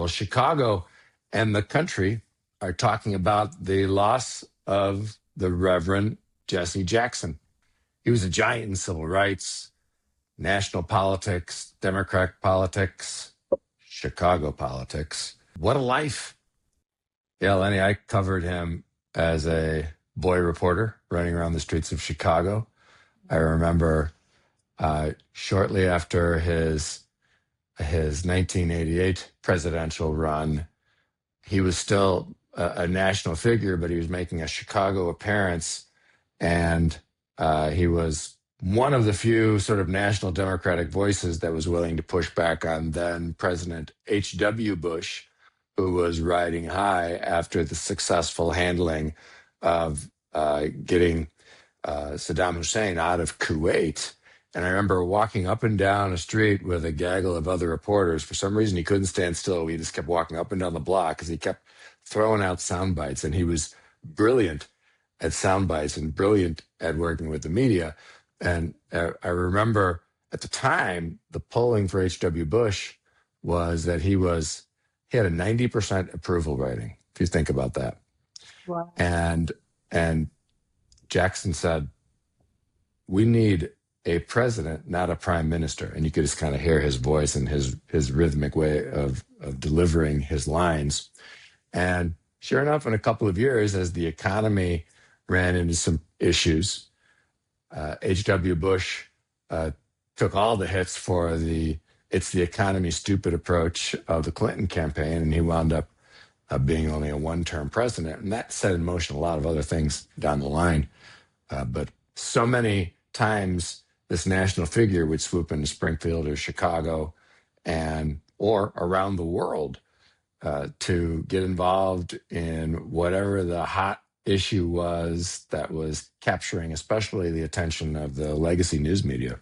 Well, Chicago and the country are talking about the loss of the Reverend Jesse Jackson. He was a giant in civil rights, national politics, Democratic politics, Chicago politics. What a life. Yeah, Lenny, I covered him as a boy reporter running around the streets of Chicago. I remember shortly after his 1988 presidential run, he was still a national figure, but he was making a Chicago appearance, and he was one of the few sort of national Democratic voices that was willing to push back on then President H.W. Bush, who was riding high after the successful handling of getting Saddam Hussein out of Kuwait. And I remember walking up and down a street with a gaggle of other reporters. For some reason, he couldn't stand still. We just kept walking up and down the block because he kept throwing out sound bites. And he was brilliant at sound bites and brilliant at working with the media. And I remember at the time, the polling for H.W. Bush was that he had a 90% approval rating, if you think about that. Wow. And Jackson said, we need a president, not a prime minister. And you could just kind of hear his voice and his rhythmic way of delivering his lines. And sure enough, in a couple of years, as the economy ran into some issues, H.W. Bush took all the hits for it's the economy stupid approach of the Clinton campaign, and he wound up being only a one-term president. And that set in motion a lot of other things down the line. But so many times this national figure would swoop into Springfield or Chicago or around the world to get involved in whatever the hot issue was that was capturing especially the attention of the legacy news media.